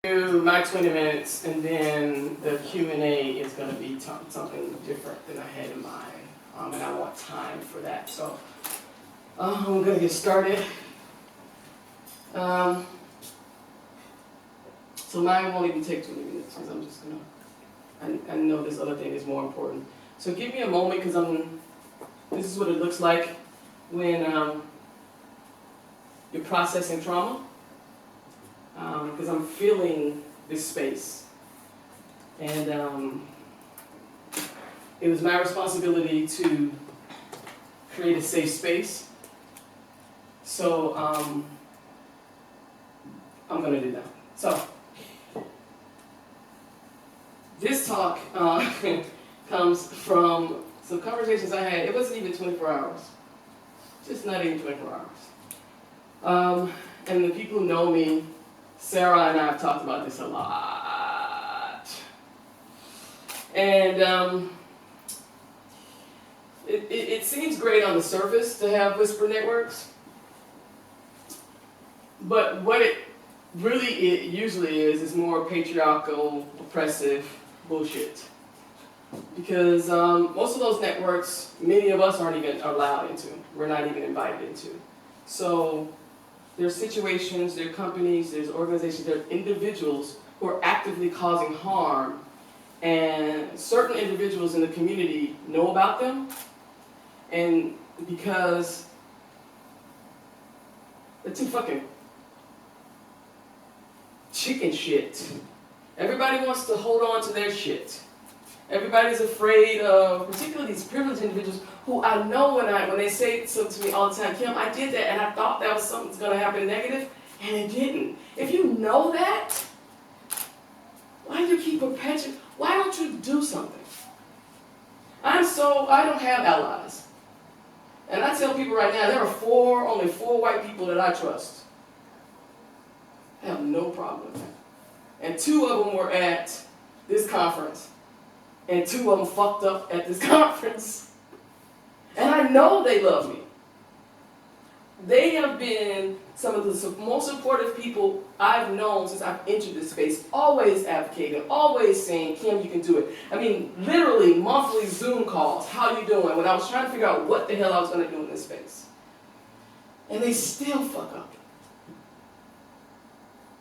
do my 20 minutes, and then the Q&A is going to be something different than I had in mind, and I want time for that. So I'm going to get started. So mine won't even take 20 minutes, because I'm just going to, I know this other thing is more important. So give me a moment, because this is what it looks like when you're processing trauma. Because I'm feeling this space. And it was my responsibility to create a safe space. So I'm going to do that. So this talk comes from some conversations I had. It wasn't even 24 hours. Just not even 24 hours. And the people who know me, Sarah and I have talked about this a lot. And it seems great on the surface to have whisper networks. But what it usually is more patriarchal, oppressive bullshit. Because most of those networks, many of us aren't even allowed into. We're not even invited into. So there's situations, there are companies, there's organizations, there are individuals who are actively causing harm, and certain individuals in the community know about them, and because they're too fucking chicken shit. Everybody wants to hold on to their shit. Everybody's afraid of, particularly these privileged individuals who I know when they say something to me all the time, Kim, I did that and I thought that was something that's going to happen negative, and it didn't. If you know that, why do you keep perpetuating? Why don't you do something? I don't have allies. And I tell people right now, there are only four white people that I trust. I have no problem with that. And two of them were at this conference. And two of them fucked up at this conference. And I know they love me. They have been some of the most supportive people I've known since I've entered this space, always advocating, always saying, Kim, you can do it. I mean, literally monthly Zoom calls, how you doing? When I was trying to figure out what the hell I was going to do in this space. And they still fuck up.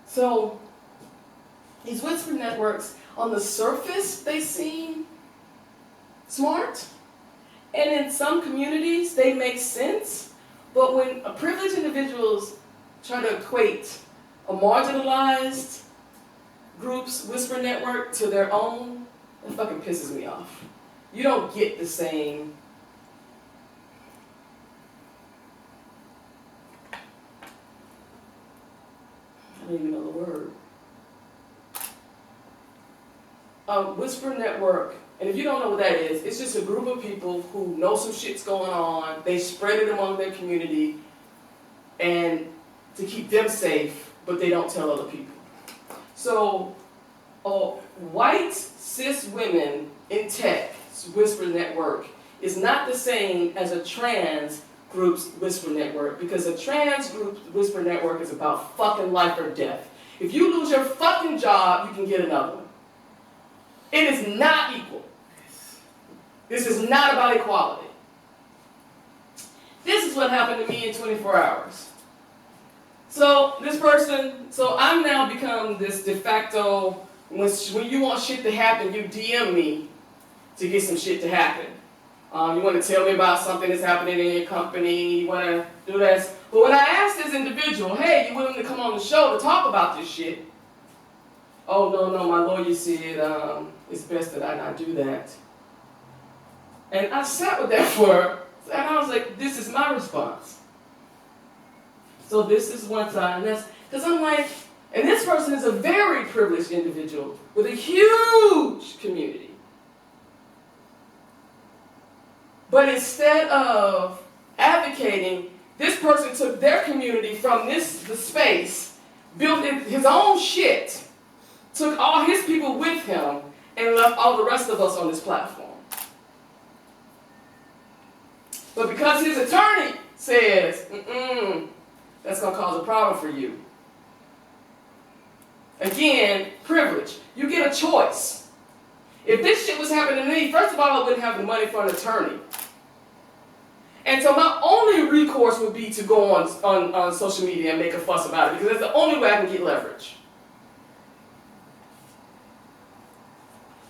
So these whisper networks, on the surface, they seem smart. And in some communities, they make sense. But when privileged individuals try to equate a marginalized group's whisper network to their own, that fucking pisses me off. You don't get the same. I don't even know the word. Whisper network, and if you don't know what that is, it's just a group of people who know some shit's going on, they spread it among their community, and to keep them safe, but they don't tell other people. So, white cis women in tech's whisper network is not the same as a trans group's whisper network, because a trans group's whisper network is about fucking life or death. If you lose your fucking job, you can get another one. It is not equal. This is not about equality. This is what happened to me in 24 hours. So I'm now become this de facto, when you want shit to happen, you DM me to get some shit to happen. You want to tell me about something that's happening in your company, you want to do this. But when I asked this individual, hey, you willing to come on the show to talk about this shit? Oh, no, my lawyer said it's best that I not do that. And I sat with that and I was like, this is my response. So this is one side, and that's, because I'm like, and this person is a very privileged individual with a huge community. But instead of advocating, this person took their community from the space, built his own shit, took all his people with him, and left all the rest of us on this platform. But because his attorney says, that's going to cause a problem for you, Again, privilege. You get a choice. If this shit was happening to me, first of all, I wouldn't have the money for an attorney. And so my only recourse would be to go on social media and make a fuss about it, because that's the only way I can get leverage.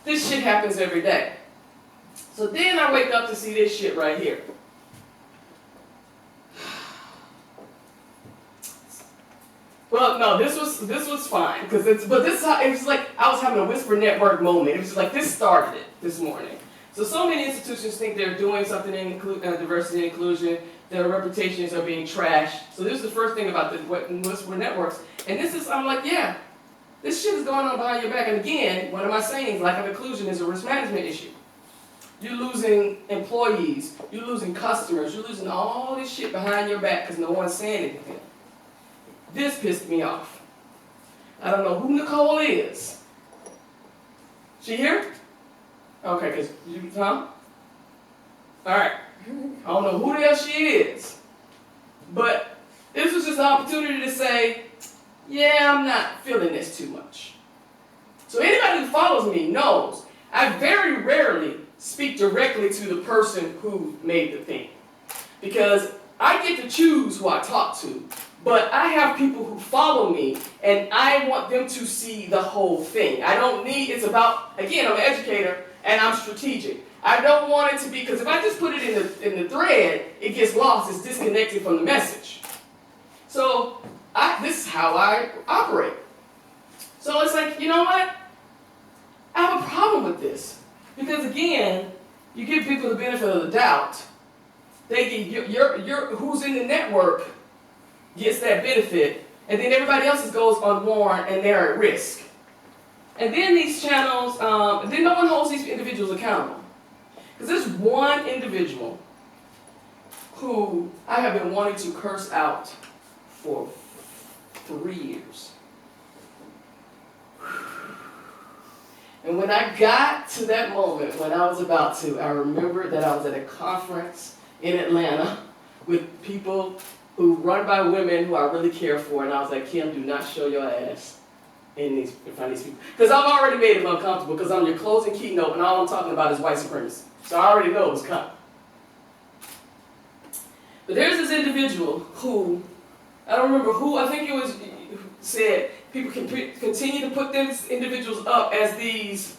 This shit happens every day. So then I wake up to see this shit right here. Well, no, this was fine, because this is how, it was like I was having a whisper network moment. It was like this started it this morning. So many institutions think they're doing something in diversity and inclusion. Their reputations are being trashed. So this is the first thing about the whisper networks. And this is, I'm like, yeah, this shit is going on behind your back. And again, one of my sayings, lack of inclusion is a risk management issue. You're losing employees, you're losing customers, you're losing all this shit behind your back because no one's saying anything. This pissed me off. I don't know who Nicole is. She here? Okay, because you, huh? Alright. I don't know who the hell she is. But this was just an opportunity to say, yeah, I'm not feeling this too much. So anybody who follows me knows I very rarely speak directly to the person who made the thing. Because I get to choose who I talk to, but I have people who follow me, and I want them to see the whole thing. I don't need, it's about, again, I'm an educator, and I'm strategic. I don't want it to be, because if I just put it in the thread, it gets lost, it's disconnected from the message. So, this is how I operate. So it's like, you know what? I have a problem with this. Because again, you give people the benefit of the doubt. They get who's in the network gets that benefit, and then everybody else goes unwarned and they're at risk. And then these channels, then no one holds these individuals accountable. Because there's one individual who I have been wanting to curse out for 3 years. And when I got to that moment, when I was about to, I remember that I was at a conference in Atlanta with people who run by women who I really care for, and I was like, Kim, do not show your ass in front of these people. Because I've already made them uncomfortable, because I'm your closing keynote, and all I'm talking about is white supremacy. So I already know it was coming. But there's this individual who, I don't remember who, I think it was, said people can continue to put these individuals up as these,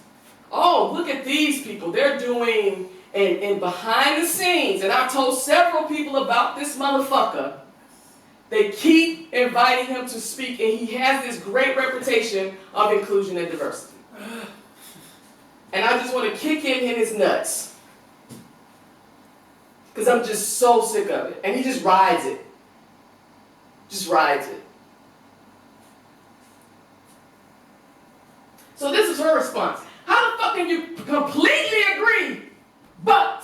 oh, look at these people, they're doing, and behind the scenes, and I've told several people about this motherfucker, they keep inviting him to speak, and he has this great reputation of inclusion and diversity. And I just want to kick him in his nuts. Because I'm just so sick of it. And he just rides it. Just rides it. So this is her response. How the fuck can you completely agree, but...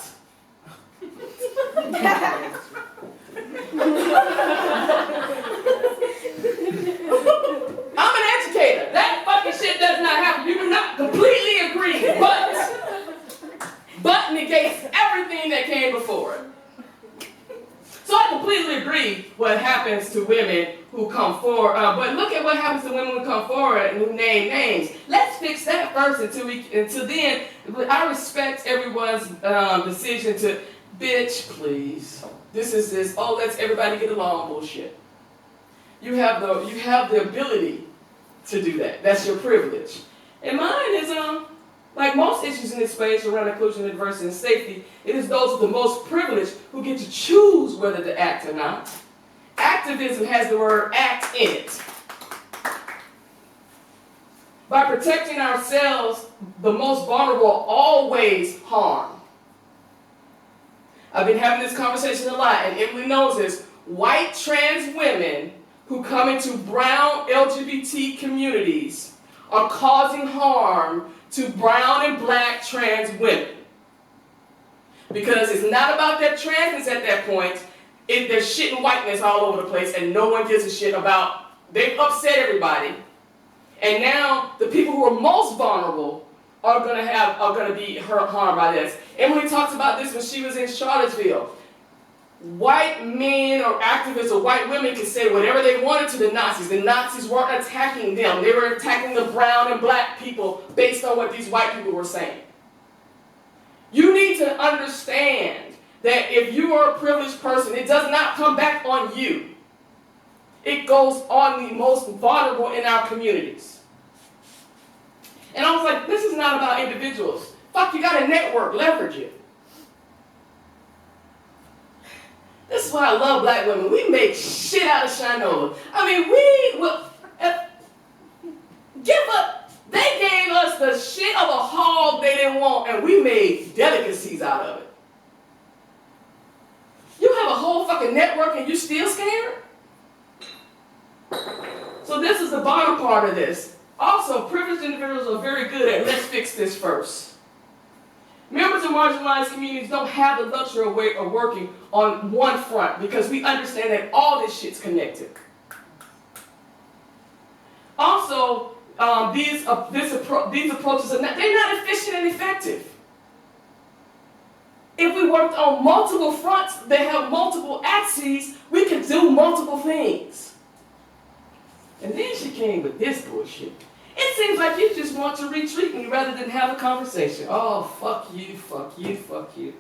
I'm an educator. That fucking shit does not happen. You do not completely agree, but negates everything that came before it. So I completely agree what happens to women who come forward, but look at what happens to women who come forward and who name names. Let's fix that first until then. I respect everyone's decision to, bitch, please. This is this, oh, let's everybody get along bullshit. You have the ability to do that. That's your privilege. And mine is, like most issues in this space around inclusion, diversity, and safety, it is those with the most privilege who get to choose whether to act or not. Activism has the word act in it. By protecting ourselves, the most vulnerable always harm. I've been having this conversation a lot, and Emily knows this. White trans women who come into brown LGBT communities are causing harm to brown and black trans women. Because it's not about their transness at that point. There's shit and whiteness all over the place, and no one gives a shit about, they've upset everybody. And now the people who are most vulnerable are gonna be harmed by this. Emily talks about this when she was in Charlottesville. white men or activists or white women could say whatever they wanted to the Nazis. The Nazis weren't attacking them. They were attacking the brown and black people based on what these white people were saying. You need to understand that if you are a privileged person, it does not come back on you. It goes on the most vulnerable in our communities. And I was like, this is not about individuals. Fuck, you got a network, leverage it. This is why I love black women. We make shit out of Shinola. I mean, we will give up. They gave us the shit of a hog they didn't want, and we made delicacies out of it. You have a whole fucking network and you still scared? So this is the bottom part of this. Also, privileged individuals are very good at let's fix this first. Members of marginalized communities don't have the luxury of working on one front because we understand that all this shit's connected. Also, these approaches they're not efficient and effective. If we worked on multiple fronts that have multiple axes, we could do multiple things. And then she came with this bullshit. It seems like you just want to retreat me rather than have a conversation. Oh, fuck you, fuck you, fuck you.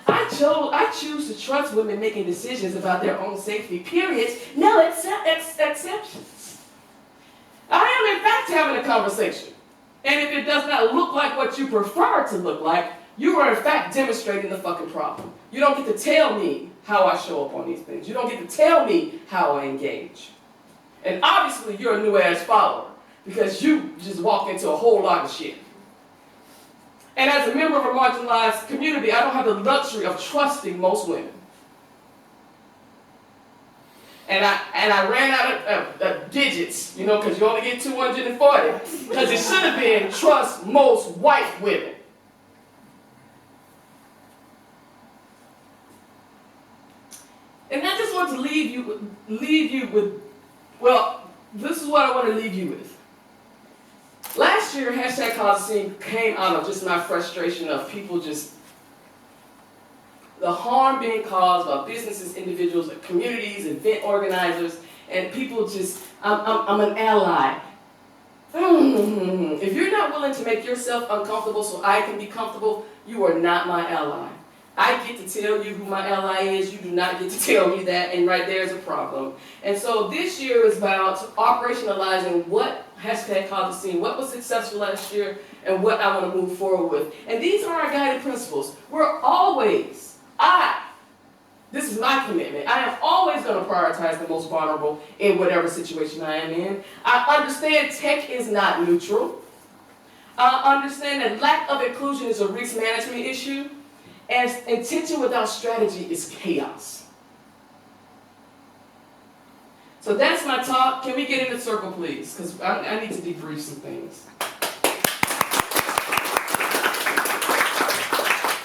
I choose to trust women making decisions about their own safety, period. No exceptions. I am, in fact, having a conversation. And if it does not look like what you prefer it to look like, you are, in fact, demonstrating the fucking problem. You don't get to tell me how I show up on these things. You don't get to tell me how I engage. And obviously, you're a new-ass follower because you just walk into a whole lot of shit. And as a member of a marginalized community, I don't have the luxury of trusting most women. And I ran out of digits, you know, because you only get 240. Because it should have been trust most white women. And I just want to leave you with, well, this is what I want to leave you with. Last year, #causeascene came out of just my frustration of people just, the harm being caused by businesses, individuals, communities, event organizers, and people just, I'm an ally. If you're not willing to make yourself uncomfortable so I can be comfortable, you are not my ally. I get to tell you who my ally is, you do not get to tell me that, and right there is a problem. And so this year is about operationalizing what #causeascene, what was successful last year, and what I want to move forward with. And these are our guiding principles. We're always, this is my commitment, I am always going to prioritize the most vulnerable in whatever situation I am in. I understand tech is not neutral. I understand that lack of inclusion is a risk management issue. And intention without strategy is chaos. So that's my talk. Can we get in a circle, please? Because I need to debrief some things.